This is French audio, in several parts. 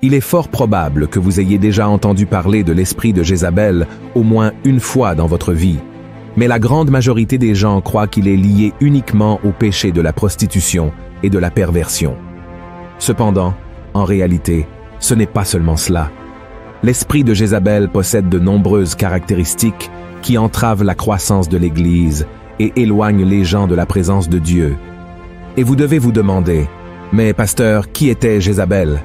Il est fort probable que vous ayez déjà entendu parler de l'esprit de Jézabel au moins une fois dans votre vie, mais la grande majorité des gens croient qu'il est lié uniquement au péché de la prostitution et de la perversion. Cependant, en réalité, ce n'est pas seulement cela. L'esprit de Jézabel possède de nombreuses caractéristiques qui entravent la croissance de l'Église et éloignent les gens de la présence de Dieu. Et vous devez vous demander, mais pasteur, qui était Jézabel?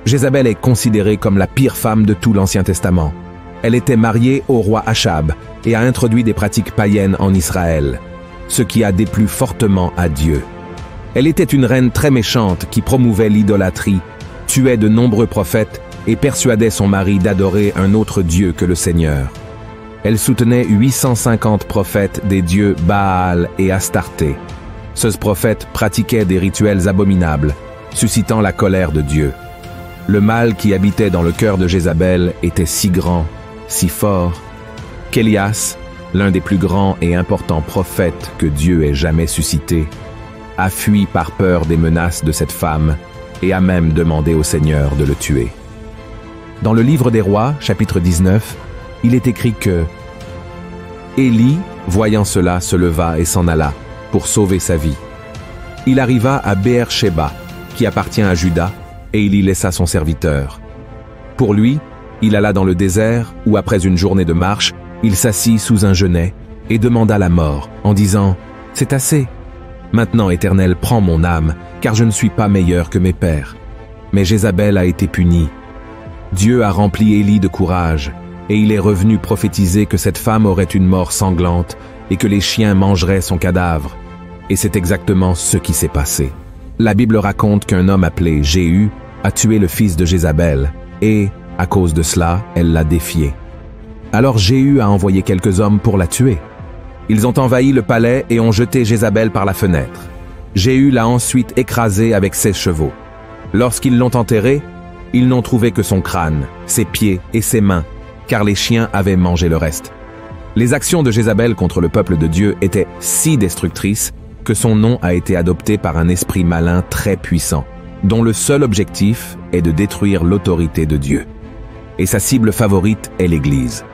Jézabel est considérée comme la pire femme de tout l'Ancien Testament. Elle était mariée au roi Achab et a introduit des pratiques païennes en Israël, ce qui a déplu fortement à Dieu. Elle était une reine très méchante qui promouvait l'idolâtrie, tuait de nombreux prophètes et persuadait son mari d'adorer un autre Dieu que le Seigneur. Elle soutenait 850 prophètes des dieux Baal et Astarté. Ce prophète pratiquait des rituels abominables, suscitant la colère de Dieu. Le mal qui habitait dans le cœur de Jézabel était si grand, si fort, qu'Élias, l'un des plus grands et importants prophètes que Dieu ait jamais suscité, a fui par peur des menaces de cette femme et a même demandé au Seigneur de le tuer. Dans le livre des Rois, chapitre 19, il est écrit que Élie, voyant cela, se leva et s'en alla pour sauver sa vie. Il arriva à Béer-Shéba, qui appartient à Juda, et il y laissa son serviteur. Pour lui, il alla dans le désert où, après une journée de marche, il s'assit sous un genêt et demanda la mort, en disant « C'est assez. Maintenant, Éternel, prends mon âme, car je ne suis pas meilleur que mes pères. » Mais Jézabel a été punie. Dieu a rempli Élie de courage, et il est revenu prophétiser que cette femme aurait une mort sanglante et que les chiens mangeraient son cadavre. Et c'est exactement ce qui s'est passé. La Bible raconte qu'un homme appelé Jéhu a tué le fils de Jézabel, et, à cause de cela, elle l'a défié. Alors Jéhu a envoyé quelques hommes pour la tuer. Ils ont envahi le palais et ont jeté Jézabel par la fenêtre. Jéhu l'a ensuite écrasée avec ses chevaux. Lorsqu'ils l'ont enterrée, ils n'ont trouvé que son crâne, ses pieds et ses mains, car les chiens avaient mangé le reste. Les actions de Jézabel contre le peuple de Dieu étaient si destructrices que son nom a été adopté par un esprit malin très puissant, dont le seul objectif est de détruire l'autorité de Dieu. Et sa cible favorite est l'Église.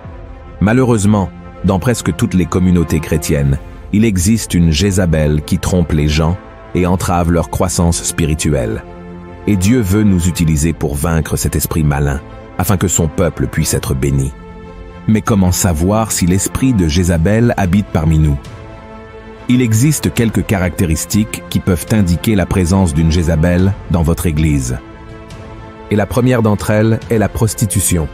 Malheureusement, dans presque toutes les communautés chrétiennes, il existe une Jézabel qui trompe les gens et entrave leur croissance spirituelle. Et Dieu veut nous utiliser pour vaincre cet esprit malin, afin que son peuple puisse être béni. Mais comment savoir si l'esprit de Jézabel habite parmi nous? Il existe quelques caractéristiques qui peuvent indiquer la présence d'une Jézabel dans votre Église. Et la première d'entre elles est la prostitution.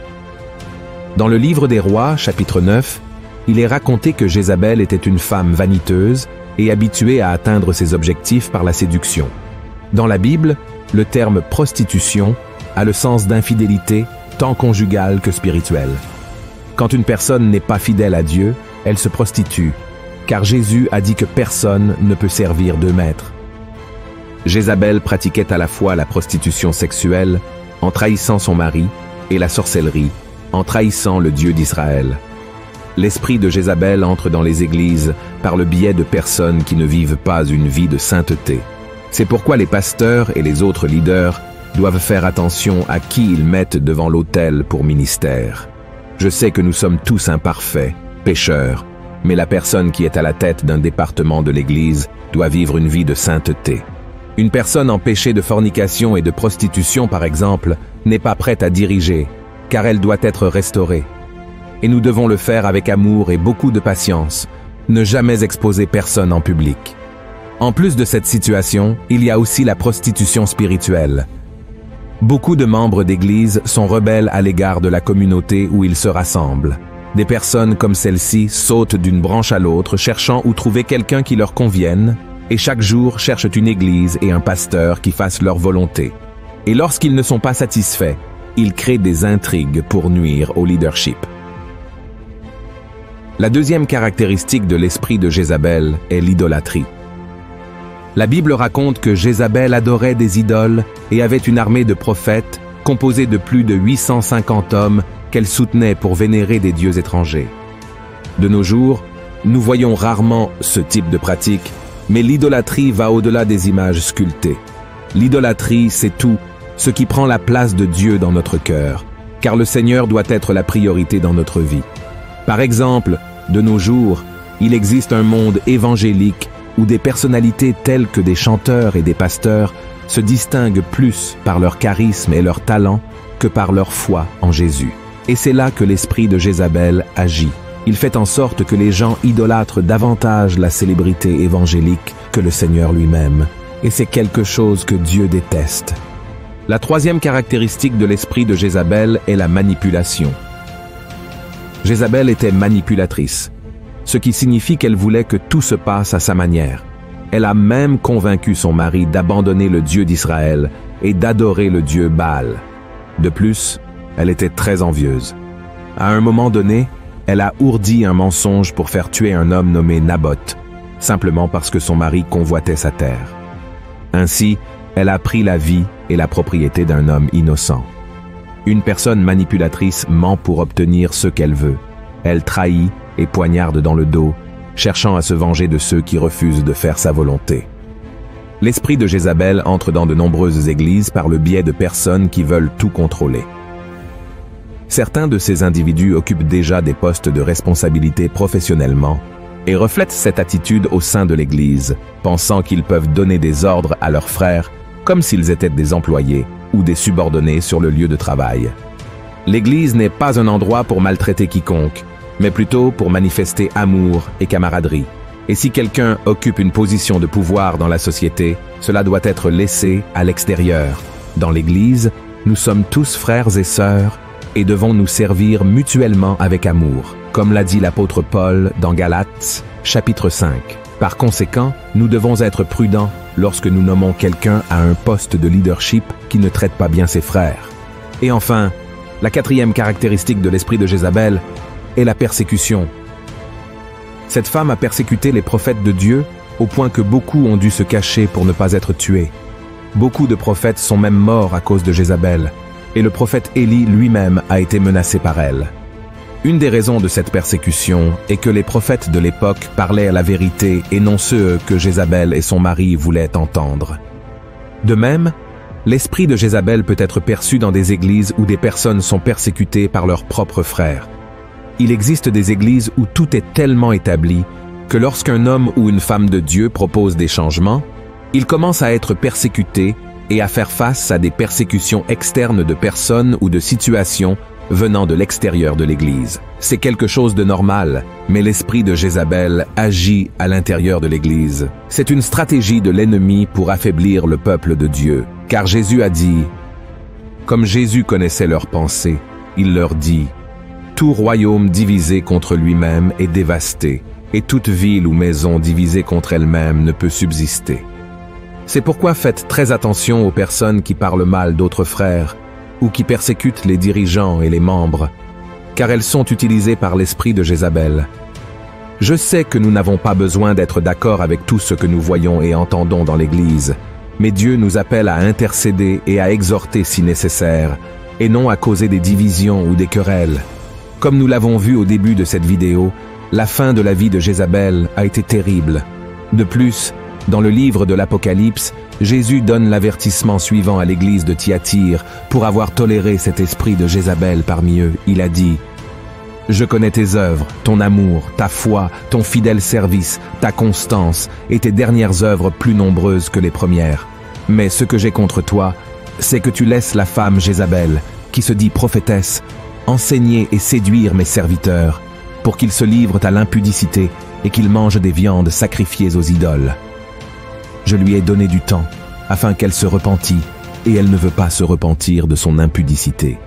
Dans le livre des Rois, chapitre 9, il est raconté que Jézabel était une femme vaniteuse et habituée à atteindre ses objectifs par la séduction. Dans la Bible, le terme prostitution a le sens d'infidélité tant conjugale que spirituelle. Quand une personne n'est pas fidèle à Dieu, elle se prostitue, car Jésus a dit que personne ne peut servir deux maîtres. Jézabel pratiquait à la fois la prostitution sexuelle, en trahissant son mari, et la sorcellerie, en trahissant le Dieu d'Israël. L'esprit de Jézabel entre dans les églises par le biais de personnes qui ne vivent pas une vie de sainteté. C'est pourquoi les pasteurs et les autres leaders doivent faire attention à qui ils mettent devant l'autel pour ministère. Je sais que nous sommes tous imparfaits, pécheurs, mais la personne qui est à la tête d'un département de l'Église doit vivre une vie de sainteté. Une personne en péché de fornication et de prostitution, par exemple, n'est pas prête à diriger, car elle doit être restaurée. Et nous devons le faire avec amour et beaucoup de patience, ne jamais exposer personne en public. En plus de cette situation, il y a aussi la prostitution spirituelle. Beaucoup de membres d'Église sont rebelles à l'égard de la communauté où ils se rassemblent. Des personnes comme celle-ci sautent d'une branche à l'autre, cherchant où trouver quelqu'un qui leur convienne, et chaque jour cherchent une église et un pasteur qui fassent leur volonté. Et lorsqu'ils ne sont pas satisfaits, ils créent des intrigues pour nuire au leadership. La deuxième caractéristique de l'esprit de Jézabel est l'idolâtrie. La Bible raconte que Jézabel adorait des idoles et avait une armée de prophètes composée de plus de 850 hommes qu'elle soutenait pour vénérer des dieux étrangers. De nos jours, nous voyons rarement ce type de pratique, mais l'idolâtrie va au-delà des images sculptées. L'idolâtrie, c'est tout, ce qui prend la place de Dieu dans notre cœur, car le Seigneur doit être la priorité dans notre vie. Par exemple, de nos jours, il existe un monde évangélique où des personnalités telles que des chanteurs et des pasteurs se distinguent plus par leur charisme et leur talent que par leur foi en Jésus. Et c'est là que l'esprit de Jézabel agit. Il fait en sorte que les gens idolâtrent davantage la célébrité évangélique que le Seigneur lui-même. Et c'est quelque chose que Dieu déteste. La troisième caractéristique de l'esprit de Jézabel est la manipulation. Jézabel était manipulatrice, ce qui signifie qu'elle voulait que tout se passe à sa manière. Elle a même convaincu son mari d'abandonner le Dieu d'Israël et d'adorer le Dieu Baal. De plus, elle était très envieuse. À un moment donné, elle a ourdi un mensonge pour faire tuer un homme nommé Naboth, simplement parce que son mari convoitait sa terre. Ainsi, elle a pris la vie et la propriété d'un homme innocent. Une personne manipulatrice ment pour obtenir ce qu'elle veut. Elle trahit et poignarde dans le dos, cherchant à se venger de ceux qui refusent de faire sa volonté. L'esprit de Jézabel entre dans de nombreuses églises par le biais de personnes qui veulent tout contrôler. Certains de ces individus occupent déjà des postes de responsabilité professionnellement et reflètent cette attitude au sein de l'Église, pensant qu'ils peuvent donner des ordres à leurs frères comme s'ils étaient des employés ou des subordonnés sur le lieu de travail. L'Église n'est pas un endroit pour maltraiter quiconque, mais plutôt pour manifester amour et camaraderie. Et si quelqu'un occupe une position de pouvoir dans la société, cela doit être laissé à l'extérieur. Dans l'Église, nous sommes tous frères et sœurs et devons nous servir mutuellement avec amour, comme l'a dit l'apôtre Paul dans Galates, chapitre 5. Par conséquent, nous devons être prudents lorsque nous nommons quelqu'un à un poste de leadership qui ne traite pas bien ses frères. Et enfin, la quatrième caractéristique de l'esprit de Jézabel est la persécution. Cette femme a persécuté les prophètes de Dieu au point que beaucoup ont dû se cacher pour ne pas être tués. Beaucoup de prophètes sont même morts à cause de Jézabel, et le prophète Élie lui-même a été menacé par elle. Une des raisons de cette persécution est que les prophètes de l'époque parlaient la vérité et non ceux que Jézabel et son mari voulaient entendre. De même, l'esprit de Jézabel peut être perçu dans des églises où des personnes sont persécutées par leurs propres frères. Il existe des églises où tout est tellement établi que lorsqu'un homme ou une femme de Dieu propose des changements, il commence à être persécuté et à faire face à des persécutions externes de personnes ou de situations venant de l'extérieur de l'Église. C'est quelque chose de normal, mais l'esprit de Jézabel agit à l'intérieur de l'Église. C'est une stratégie de l'ennemi pour affaiblir le peuple de Dieu. Car Jésus a dit, comme Jésus connaissait leurs pensées, il leur dit, « Tout royaume divisé contre lui-même est dévasté, et toute ville ou maison divisée contre elle-même ne peut subsister. » C'est pourquoi faites très attention aux personnes qui parlent mal d'autres frères, ou qui persécutent les dirigeants et les membres, car elles sont utilisées par l'esprit de Jézabel. Je sais que nous n'avons pas besoin d'être d'accord avec tout ce que nous voyons et entendons dans l'Église, mais Dieu nous appelle à intercéder et à exhorter si nécessaire, et non à causer des divisions ou des querelles. Comme nous l'avons vu au début de cette vidéo, la fin de la vie de Jézabel a été terrible. De plus, dans le livre de l'Apocalypse, Jésus donne l'avertissement suivant à l'église de Thyatire pour avoir toléré cet esprit de Jézabel parmi eux. Il a dit « Je connais tes œuvres, ton amour, ta foi, ton fidèle service, ta constance et tes dernières œuvres plus nombreuses que les premières. Mais ce que j'ai contre toi, c'est que tu laisses la femme Jézabel, qui se dit prophétesse, enseigner et séduire mes serviteurs, pour qu'ils se livrent à l'impudicité et qu'ils mangent des viandes sacrifiées aux idoles. Je lui ai donné du temps, afin qu'elle se repentît, et elle ne veut pas se repentir de son impudicité.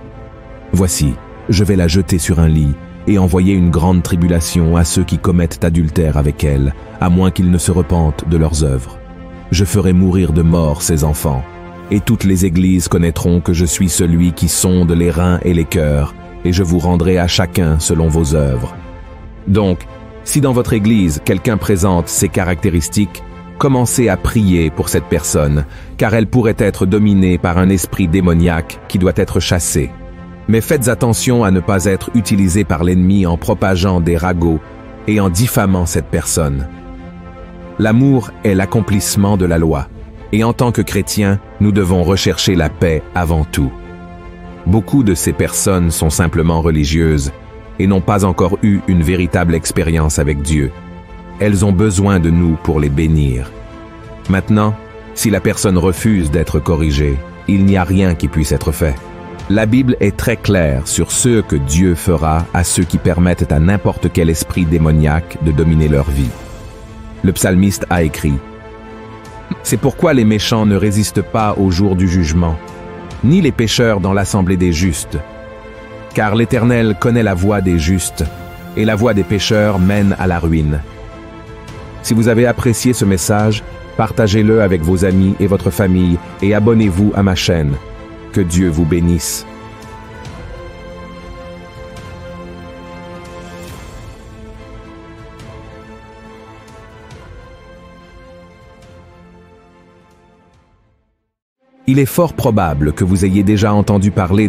Voici, je vais la jeter sur un lit, et envoyer une grande tribulation à ceux qui commettent adultère avec elle, à moins qu'ils ne se repentent de leurs œuvres. Je ferai mourir de mort ses enfants, et toutes les églises connaîtront que je suis celui qui sonde les reins et les cœurs, et je vous rendrai à chacun selon vos œuvres. Donc, si dans votre église quelqu'un présente ces caractéristiques, commencez à prier pour cette personne, car elle pourrait être dominée par un esprit démoniaque qui doit être chassé. Mais faites attention à ne pas être utilisé par l'ennemi en propageant des ragots et en diffamant cette personne. L'amour est l'accomplissement de la loi. Et en tant que chrétiens, nous devons rechercher la paix avant tout. Beaucoup de ces personnes sont simplement religieuses et n'ont pas encore eu une véritable expérience avec Dieu. Elles ont besoin de nous pour les bénir. Maintenant, si la personne refuse d'être corrigée, il n'y a rien qui puisse être fait. La Bible est très claire sur ce que Dieu fera à ceux qui permettent à n'importe quel esprit démoniaque de dominer leur vie. Le psalmiste a écrit: « C'est pourquoi les méchants ne résistent pas au jour du jugement, ni les pécheurs dans l'assemblée des justes. Car l'Éternel connaît la voie des justes, et la voie des pécheurs mène à la ruine. » Si vous avez apprécié ce message, partagez-le avec vos amis et votre famille et abonnez-vous à ma chaîne. Que Dieu vous bénisse. Il est fort probable que vous ayez déjà entendu parler